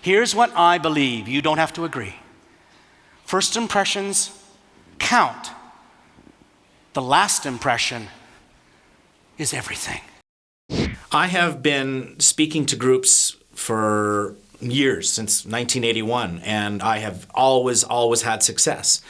Here's what I believe. You don't have to agree. First impressions count. The last impression is everything. I have been speaking to groups for years, since 1981, and I have always had success.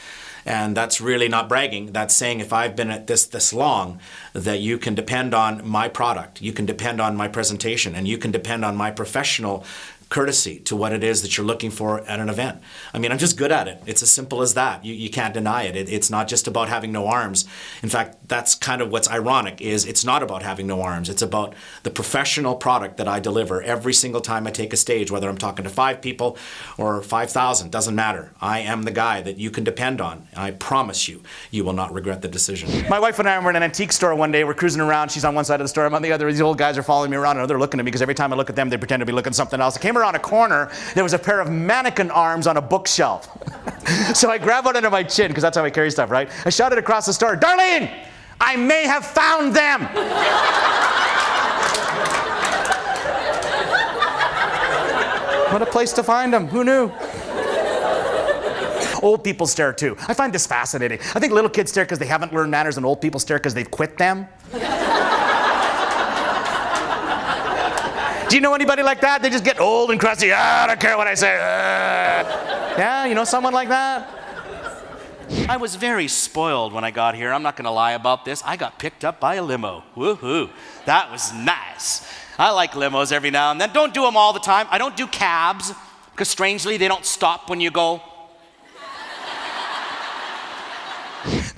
And that's really not bragging. That's saying if I've been at this long, that you can depend on my product, you can depend on my presentation, and you can depend on my professional courtesy to what it is that you're looking for at an event. I mean, I'm just good at it. It's as simple as that. You can't deny it. It's not just about having no arms. In fact, that's kind of what's ironic, is it's not about having no arms. It's about the professional product that I deliver every single time I take a stage, whether I'm talking to 5 people or 5,000, doesn't matter. I am the guy that you can depend on. I promise you, you will not regret the decision. My wife and I were in an antique store one day. We're cruising around. She's on one side of the store, I'm on the other. These old guys are following me around, and they're looking at me because every time I look at them, they pretend to be looking at something else. I came around a corner, there was a pair of mannequin arms on a bookshelf. So I grab one under my chin, because that's how I carry stuff, right? I shouted across the store, "Darlene, I may have found them!" What a place to find them. Who knew? Old people stare too. I find this fascinating. I think little kids stare because they haven't learned manners, and old people stare because they've quit them. Do you know anybody like that? They just get old and crusty. I don't care what I say. Yeah, you know someone like that? I was very spoiled when I got here. I'm not going to lie about this. I got picked up by a limo. Woohoo. That was nice. I like limos every now and then. Don't do them all the time. I don't do cabs because strangely they don't stop when you go.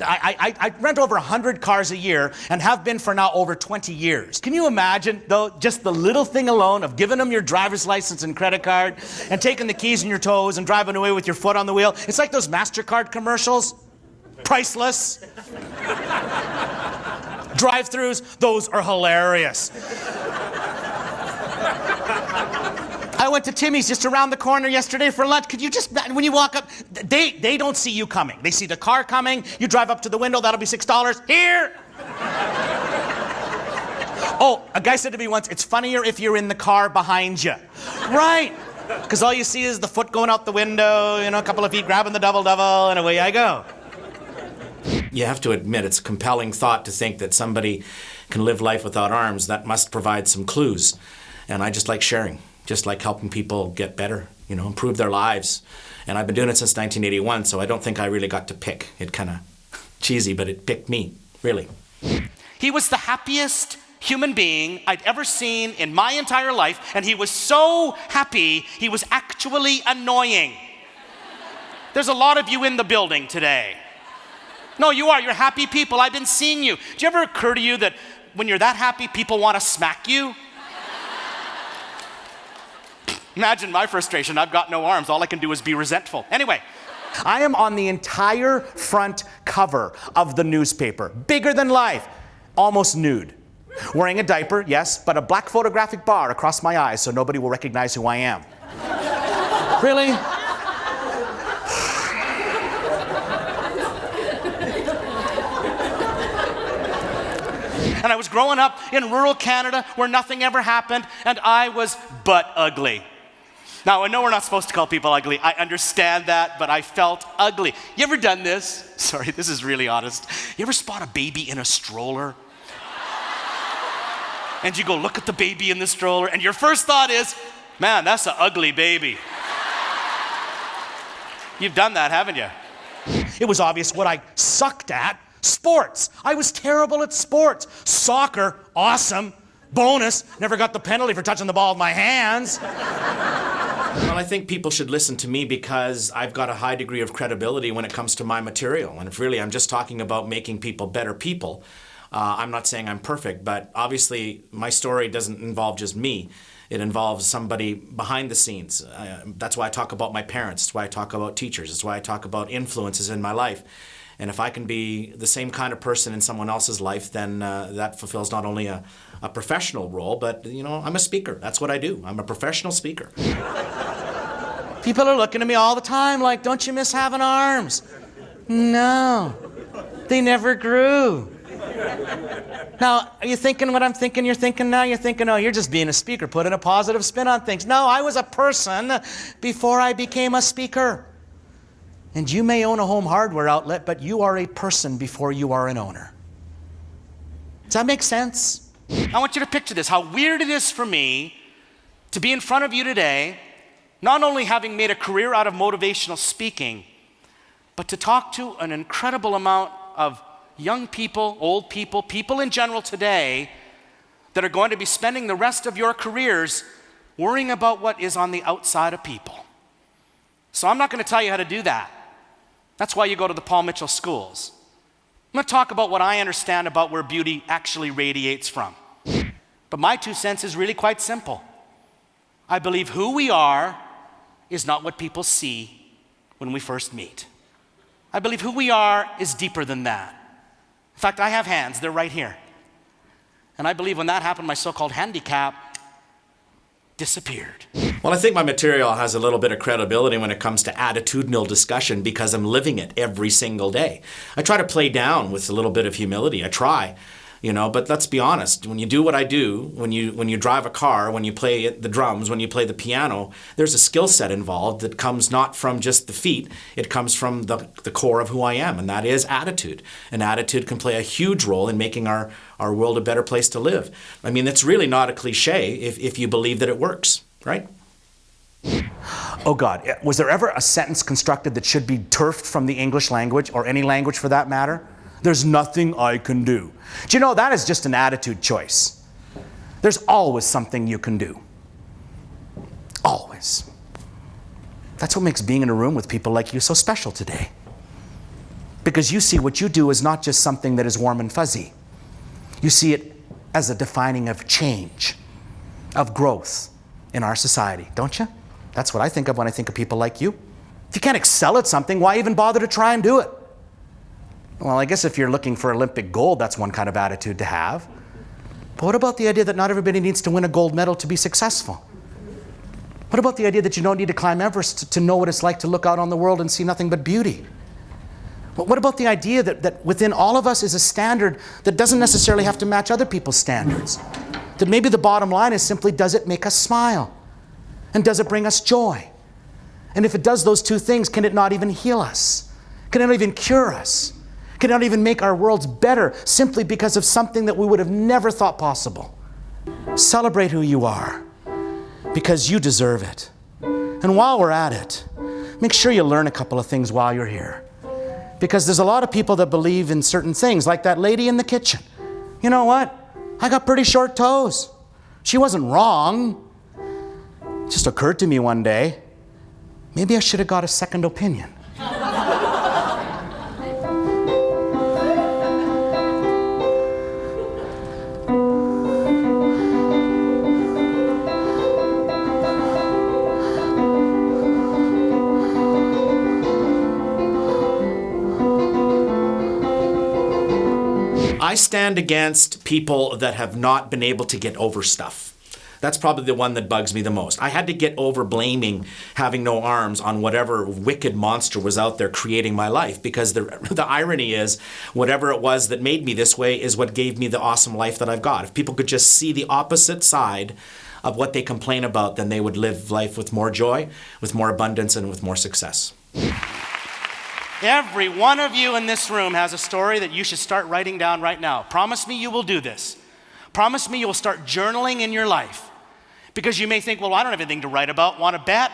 I rent over 100 cars a year and have been for now over 20 years. Can you imagine, though, just the little thing alone of giving them your driver's license and credit card and taking the keys in your toes and driving away with your foot on the wheel? It's like those MasterCard commercials. Priceless. Drive-thrus, those are hilarious. I went to Timmy's just around the corner yesterday for lunch. Could you just, when you walk up, they don't see you coming. They see the car coming. You drive up to the window, that'll be $6. Here! Oh, a guy said to me once, it's funnier if you're in the car behind you. Right. Because all you see is the foot going out the window, you know, a couple of feet grabbing the double-double, and away I go. You have to admit, it's a compelling thought to think that somebody can live life without arms. That must provide some clues. And I just like sharing. Just like helping people get better, you know, improve their lives. And I've been doing it since 1981, so I don't think I really got to pick. It kind of cheesy, but it picked me, really. He was the happiest human being I'd ever seen in my entire life, and he was so happy, he was actually annoying. There's a lot of you in the building today. No, you are. You're happy people. I've been seeing you. Do you ever occur to you that when you're that happy, people want to smack you? Imagine my frustration. I've got no arms. All I can do is be resentful. Anyway, I am on the entire front cover of the newspaper. Bigger than life. Almost nude. Wearing a diaper, yes, but a black photographic bar across my eyes so nobody will recognize who I am. Really? And I was growing up in rural Canada where nothing ever happened, and I was butt ugly. Now, I know we're not supposed to call people ugly. I understand that, but I felt ugly. You ever done this? Sorry, this is really honest. You ever spot a baby in a stroller? And you go look at the baby in the stroller, and your first thought is, man, that's an ugly baby. You've done that, haven't you? It was obvious what I sucked at. Sports. I was terrible at sports. Soccer, awesome. Bonus, never got the penalty for touching the ball with my hands. Well, I think people should listen to me because I've got a high degree of credibility when it comes to my material. And if really I'm just talking about making people better people, I'm not saying I'm perfect, but obviously my story doesn't involve just me. It involves somebody behind the scenes. That's why I talk about my parents. That's why I talk about teachers. That's why I talk about influences in my life. And if I can be the same kind of person in someone else's life, then that fulfills not only a professional role, but, you know, I'm a speaker. That's what I do. I'm a professional speaker. People are looking at me all the time like, don't you miss having arms? No, they never grew. Now, are you thinking what I'm thinking you're thinking now? You're thinking, oh, you're just being a speaker, putting a positive spin on things. No, I was a person before I became a speaker. And you may own a home hardware outlet, but you are a person before you are an owner. Does that make sense? I want you to picture this, how weird it is for me to be in front of you today, not only having made a career out of motivational speaking, but to talk to an incredible amount of young people, old people, people in general today that are going to be spending the rest of your careers worrying about what is on the outside of people. So I'm not going to tell you how to do that. That's why you go to the Paul Mitchell schools. I'm going to talk about what I understand about where beauty actually radiates from. But my 2 cents is really quite simple. I believe who we are is not what people see when we first meet. I believe who we are is deeper than that. In fact, I have hands, they're right here. And I believe when that happened, my so-called handicap disappeared. Well, I think my material has a little bit of credibility when it comes to attitudinal discussion because I'm living it every single day. I try to play down with a little bit of humility. I try, but let's be honest. When you do what I do, when you drive a car, when you play the drums, when you play the piano, there's a skill set involved that comes not from just the feet, it comes from the core of who I am, and that is attitude. And attitude can play a huge role in making our world a better place to live. I mean, it's really not a cliche if you believe that it works, right? Oh God, was there ever a sentence constructed that should be turfed from the English language, or any language for that matter? There's nothing I can do. Do you know, that is just an attitude choice. There's always something you can do. Always. That's what makes being in a room with people like you so special today. Because you see what you do is not just something that is warm and fuzzy. You see it as a defining of change, of growth in our society, don't you? That's what I think of when I think of people like you. If you can't excel at something, why even bother to try and do it? Well, I guess if you're looking for Olympic gold, that's one kind of attitude to have. But what about the idea that not everybody needs to win a gold medal to be successful? What about the idea that you don't need to climb Everest to know what it's like to look out on the world and see nothing but beauty? What about the idea that within all of us is a standard that doesn't necessarily have to match other people's standards? That maybe the bottom line is simply, does it make us smile? And does it bring us joy? And if it does those 2 things, can it not even heal us? Can it not even cure us? Can it not even make our worlds better simply because of something that we would have never thought possible? Celebrate who you are, because you deserve it. And while we're at it, make sure you learn a couple of things while you're here. Because there's a lot of people that believe in certain things, like that lady in the kitchen. You know what? I got pretty short toes. She wasn't wrong. It just occurred to me one day, maybe I should have got a second opinion. I stand against people that have not been able to get over stuff. That's probably the one that bugs me the most. I had to get over blaming having no arms on whatever wicked monster was out there creating my life, because the irony is, whatever it was that made me this way is what gave me the awesome life that I've got. If people could just see the opposite side of what they complain about, then they would live life with more joy, with more abundance, and with more success. Every one of you in this room has a story that you should start writing down right now. Promise me you will do this. Promise me you'll start journaling in your life. Because you may think, well, I don't have anything to write about. Want to bet?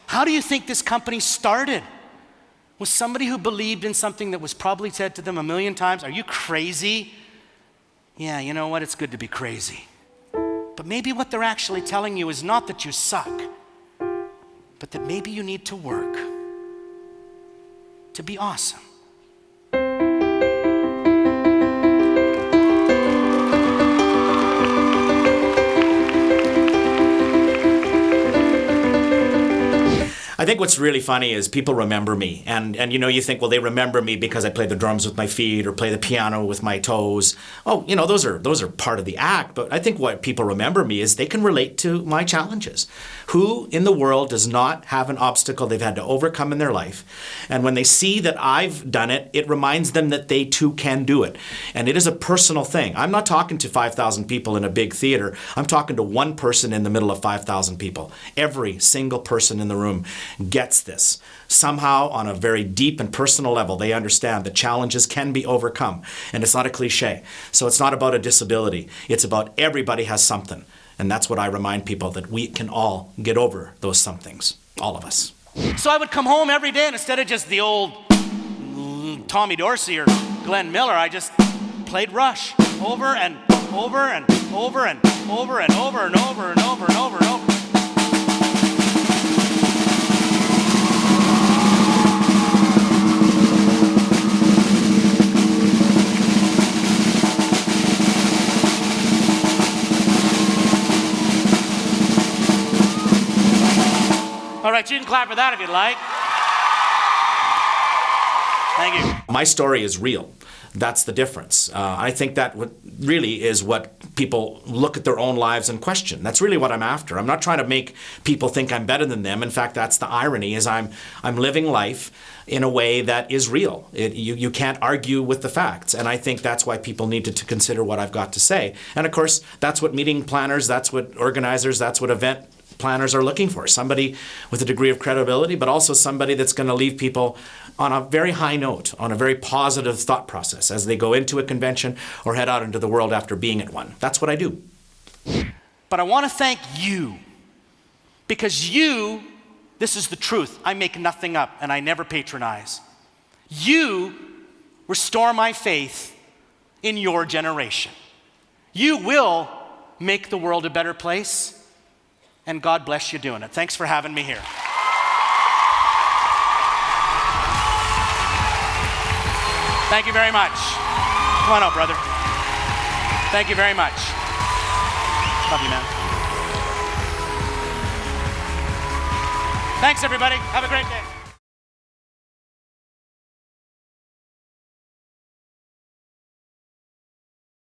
How do you think this company started? Was somebody who believed in something that was probably said to them a million times, are you crazy? Yeah, you know what? It's good to be crazy. But maybe what they're actually telling you is not that you suck, but that maybe you need to work to be awesome. I think what's really funny is people remember me. And you know, you think, well, they remember me because I play the drums with my feet or play the piano with my toes. Oh, you know, those are part of the act. But I think what people remember me is they can relate to my challenges. Who in the world does not have an obstacle they've had to overcome in their life? And when they see that I've done it, it reminds them that they too can do it. And it is a personal thing. I'm not talking to 5,000 people in a big theater. I'm talking to one person in the middle of 5,000 people. Every single person in the room gets this. Somehow, on a very deep and personal level, they understand that challenges can be overcome. And it's not a cliche. So it's not about a disability. It's about everybody has something. And that's what I remind people, that we can all get over those somethings. All of us. So I would come home every day, and instead of just the old Tommy Dorsey or Glenn Miller, I just played Rush over and over and over and over and over and over and over and over and over. All right, you can clap for that if you'd like. Thank you. My story is real. That's the difference. I think that really is what people look at their own lives and question. That's really what I'm after. I'm not trying to make people think I'm better than them. In fact, that's the irony, is I'm living life in a way that is real. You can't argue with the facts. And I think that's why people need to consider what I've got to say. And of course, that's what meeting planners, that's what organizers, that's what event planners are looking for. Somebody with a degree of credibility, but also somebody that's going to leave people on a very high note, on a very positive thought process as they go into a convention or head out into the world after being at one. That's what I do. But I want to thank you, because you, this is the truth. I make nothing up and I never patronize. You restore my faith in your generation. You will make the world a better place. And God bless you doing it. Thanks for having me here. Thank you very much. Come on out, brother. Thank you very much. Love you, man. Thanks, everybody. Have a great day.